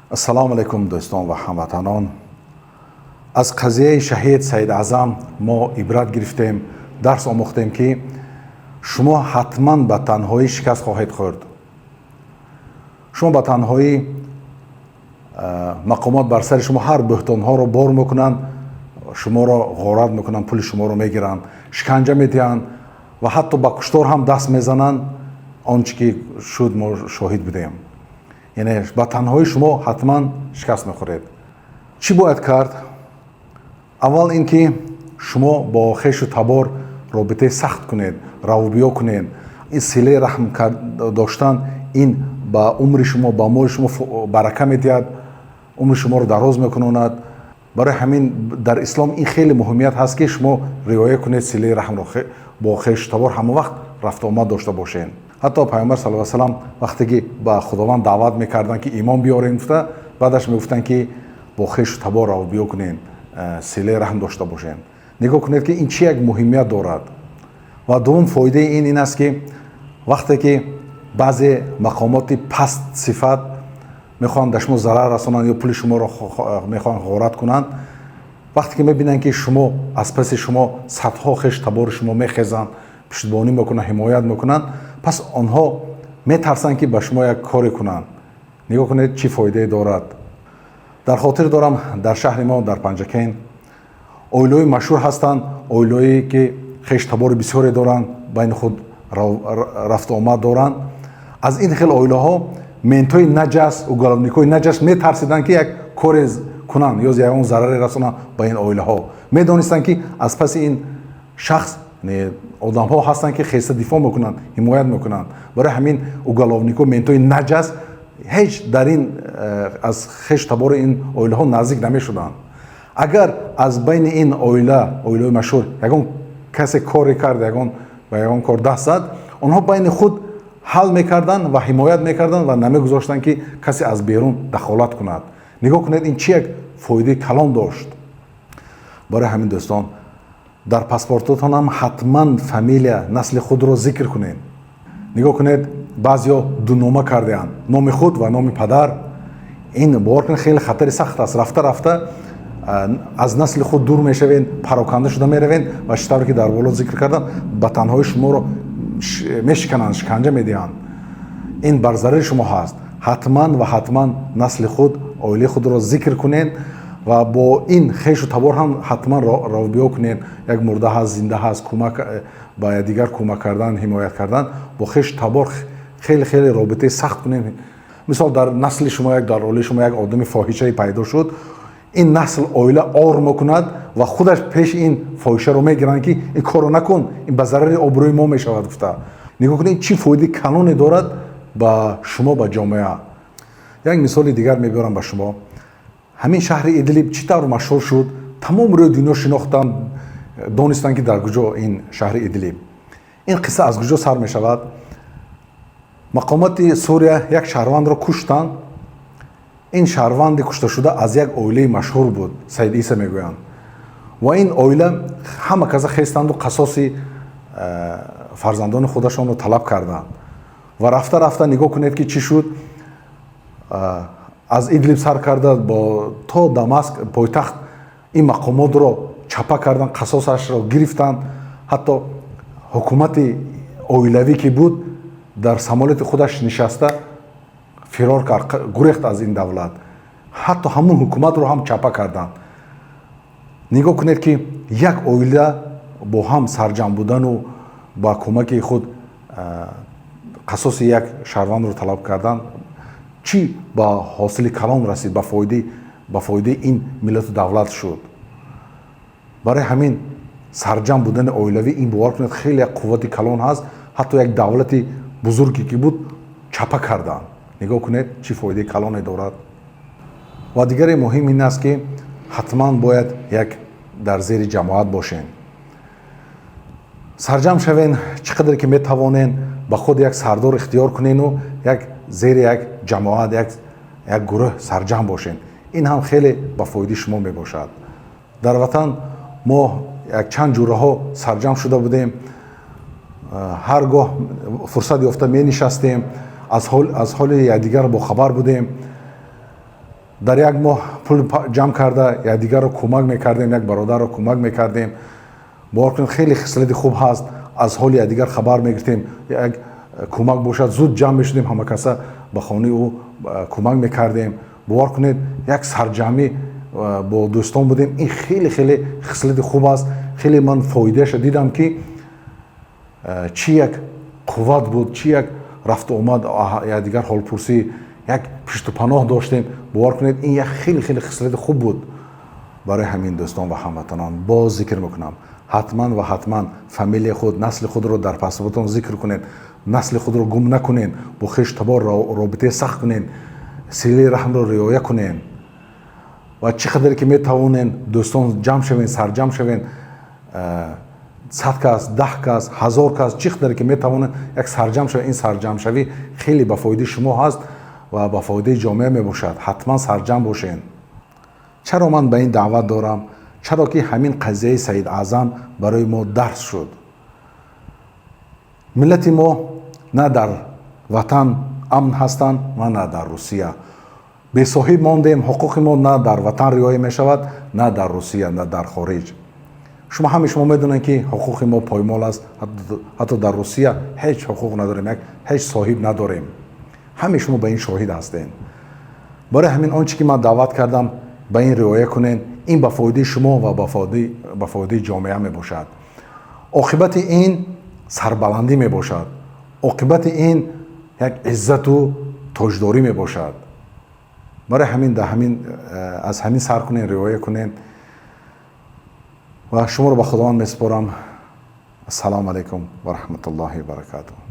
ассалому алайкум дӯстон ва ҳамватанон. аз қазияи шаҳид Саидаъзам мо ибрат гирифтем, дарс омӯхтем ки шумо ҳатман ба танҳоӣ шикаст хоҳед хӯрд. шумо ба танҳоӣ мақомот бар сари шумо ҳар бӯҳтонҳоро бор мекунанд, шуморо ғорат мекунанд, пули шуморо мегиранд, шиканҷа медиҳанд ва ҳатто ба куштор ҳам даст мезананд. он чӣ ки шуд мо шоҳид будем. яъне ба танҳоӣ шумо ҳатман шикаст мехӯред. чӣ бояд кард? аввал ин ки шумо бо хешу табор робитаи сахт кунед, равбиё кунед. ин силаи раҳм доштан ин ба умри шумо, ба моли шумо барака медиҳад, умри шуморо дароз мекунонад. барои ҳамин дар ислом ин хеле муҳимият ҳаст ки шумо риоя кунед, силаи раҳмро бо хешу табор ҳама вақт рафтуомад дошта бошед. ҳатто пайғамбар саллаллоҳу алайҳи ва саллам вақте ки ба худованд даъват мекарданд ки имон биёред гуфта, баъдаш мегуфтанд ки бо хешу табор равбиё кунед, силаи раҳм дошта бошед. нигоҳ кунед ки ин чӣ як муҳимият дорад. ва дуввум фоидаи ин аст ки вақте ки баъзе мақомоти паст сифат мехоҳанд дар шумо зарар расонанд ё пули шуморо мехоҳанд ғорат кунанд, вақте ки мебинанд ки шумо аз паси шумо садҳо хешу табори шумо мехезанд, пуштбонӣ мекунанд, ҳимоят мекунанд, пас онҳо метарсанд ки ба шумо як коре кунанд. нигоҳ кунед чӣ фоидае дорад. дар хотир дорам, дар шаҳри мо, дар Панҷакен оилаҳои машҳур ҳастанд, оилаҳое ки хешу табори бисёре доранд, байни худ рафтуомад доранд. аз ин хел оилаҳо ментои наҷас, уголовникои наҷас метарсиданд ки як коре кунанд ё ягон зараре расонанд ба ин оилаҳо. медонистанд ки аз паси ин шахс одамҳо ҳастанд ки хеста дифоъ мекунанд, ҳимоят мекунанд. барои ҳамин уголовнико, ментои наҷас ҳеҷ дар ин аз хешу табори ин оилаҳо наздик намешуданд. агар аз байни ин оилаҳои машҳур ягон касе коре кард, ба ягон кор даст зад, онҳо байни худ ҳал мекарданд ва ҳимоят мекарданд ва намегузоштанд ки касе аз берун дахолат кунад. нигоҳ кунед ин чӣ як фоидаи калон дошт. барои ҳамин дӯстон, дар паспортотон ҳам ҳатман фамилия, насли худро зикр кунед. нигоҳ кунед баъзеҳо дунома кардаанд, номи худ ва номи падар. ин бовар кунед хеле хатари сахт аст. рафта рафта аз насли худ дур мешавед, пароканда шуда меравед ва чӣ тавре ки дар боло зикр кардам, ба танҳои шуморо мешикананд, шиканҷа медиҳанд. ин бар зарари шумо ҳаст. ҳатман ва ҳатман насли худ, оилаи худро зикр кунед ва бо ин хешу табор ҳам ҳатман равбиё кунед. як мурда ҳаст, зинда ҳаст, ба якдигар кӯмак кардан, ҳимоят кардан, бо хешу табор хеле хеле робитаи сахт кунед. мисол дар насли шумо, дар оилаи шумо як одами фоҳишае пайдо шуд, ин насл оила ор мекунад ва худаш пеши ин фоҳишаро мегиранд ки ин корро накун, ин ба зарари обрӯи мо мешавад гуфта. нигоҳ кунед чӣ фоидаи калоне дорад ба шумо, ба ҷомеа. як мисоли дигар мебиёрам ба шумо. ҳамин шаҳри Идлиб чӣ тавр машҳур шуд, тамоми рӯи дунё шинохтанд, донистанд ки дар куҷо ин шаҳри Идлиб. ин қисса аз куҷо сар мешавад? мақомоти Сурия як шаҳрвандро куштанд. ин шаҳрванди кушташуда аз як оилаи машҳур буд, Саид Иса мегӯянд. ва ин оила ҳама каза хестанду қасоси фарзандони худашонро талаб карданд. ва рафта рафта нигоҳ кунед ки чӣ шуд. аз Идлиб сар карда то Дамаск пойтахт ин мақомотро чапа карданд, қасосашро гирифтанд. ҳатто ҳукумати оилавӣ ки буд дар самолети худаш нишаста фирор кард, гурехт аз ин давлат. ҳатто ҳамун ҳукуматро ҳам чапа карданд. нигоҳ кунед ки як оила бо ҳам сарҷам будану ба кӯмаки худ қасоси як шаҳрвандро талаб кардан чӣ ба ҳосили калон расид, ба фоидаи ин миллату давлат шуд. барои ҳамин сарҷам будани оилавӣ, ин бовар кунед хеле як қуввати калон ҳаст. ҳатто як давлати бузурге ки буд чапа карданд. нигоҳ кунед чӣ фоидаи калоне дорад. ва дигаре муҳим ин аст ки ҳатман бояд як дар зери ҷамоат бошен. сарҷам шавен, чӣ қадре ки метавонен ба худ як сардор ихтиёр кунену як зери як ҷамоат, як гурӯҳ сарҷам бошен. ин ҳам хеле ба фоидаи шумо мебошад. дар ватан мо як чанд ҷураҳо сарҷам шуда будем. ҳар гоҳ фурсат ёфта менишастем, аз ҳоли якдигар бохабар будем. дар як моҳ пул ҷамъ карда якдигарро кӯмак мекардем, як бародарро кӯмак мекардем. бовар кунед хеле хислати хуб ҳаст. аз ҳоли якдигар хабар мегирифтем, як кӯмак бошад зуд ҷамъ мешудем, ҳама каса ба хонаи ӯ кӯмак мекардем. бовар кунед як сарҷамъӣ бо дӯстон будем. ин хеле хеле хислати хуб аст. хеле ман фоидаашо дидам ки чӣ як қувват буд, чӣ як рафту омад, якдигар ҳолпурсӣ, як пиштупаноҳ доштем. бовар кунед ин як хеле хеле хислати хуб буд. барои ҳамин дӯстон ва ҳамватанон боз зикр мекунам, ҳатман ва ҳатман фамилияи худ, насли худро дар паспортон зикр кунед, насли худро гум накунед, бо хештабор робитаи сахт кунед, силаи раҳмро риоя кунед ва чӣ қадаре ки метавонед дӯстон ҷамъ шавед, сарҷамъ шавед, 100 кас, 10 кас, 1000 кас, чӣ қадаре ки метавонед як сарҷамъ шавед. ин сарҷамъшавӣ хеле ба фоидаи шумо ҳаст ва ба фоидаи ҷомеа мебошад. ҳатман сарҷамъ бошед. чаро ман ба ин даъват дорам? чаро ки ҳамин қазияи Саид Аъзам барои мо дарс шуд. миллати мо на дар ватан амн ҳастанд ва на дар Русия. бесоҳиб мондем, ҳуқуқи мо на дар ватан риоя мешавад, на дар Русия, на дар хориҷ. шумо ҳами шумо медонед ки ҳуқуқи мо поймол аст. ҳатто дар Русия ҳеҷ ҳуқуқ надорем, ҳеҷ соҳиб надорем. ҳами шумо ба ин шоҳид ҳастед. барои ҳамин он чӣ ки ман даъват кардам, ба ин риоя кунед. ин ба фоидаи шумо ва ба фоидаи ҷомеа мебошад. оқибати ин сарбаландӣ мебошад. оқибати ин як иззату тоҷдорӣ мебошад. барои ҳамин аз ҳамин сар кунед, риоя кунед ва шуморо ба худованд месупорам. ассалому алайкум ва раҳматуллоҳи ва баракатуҳ.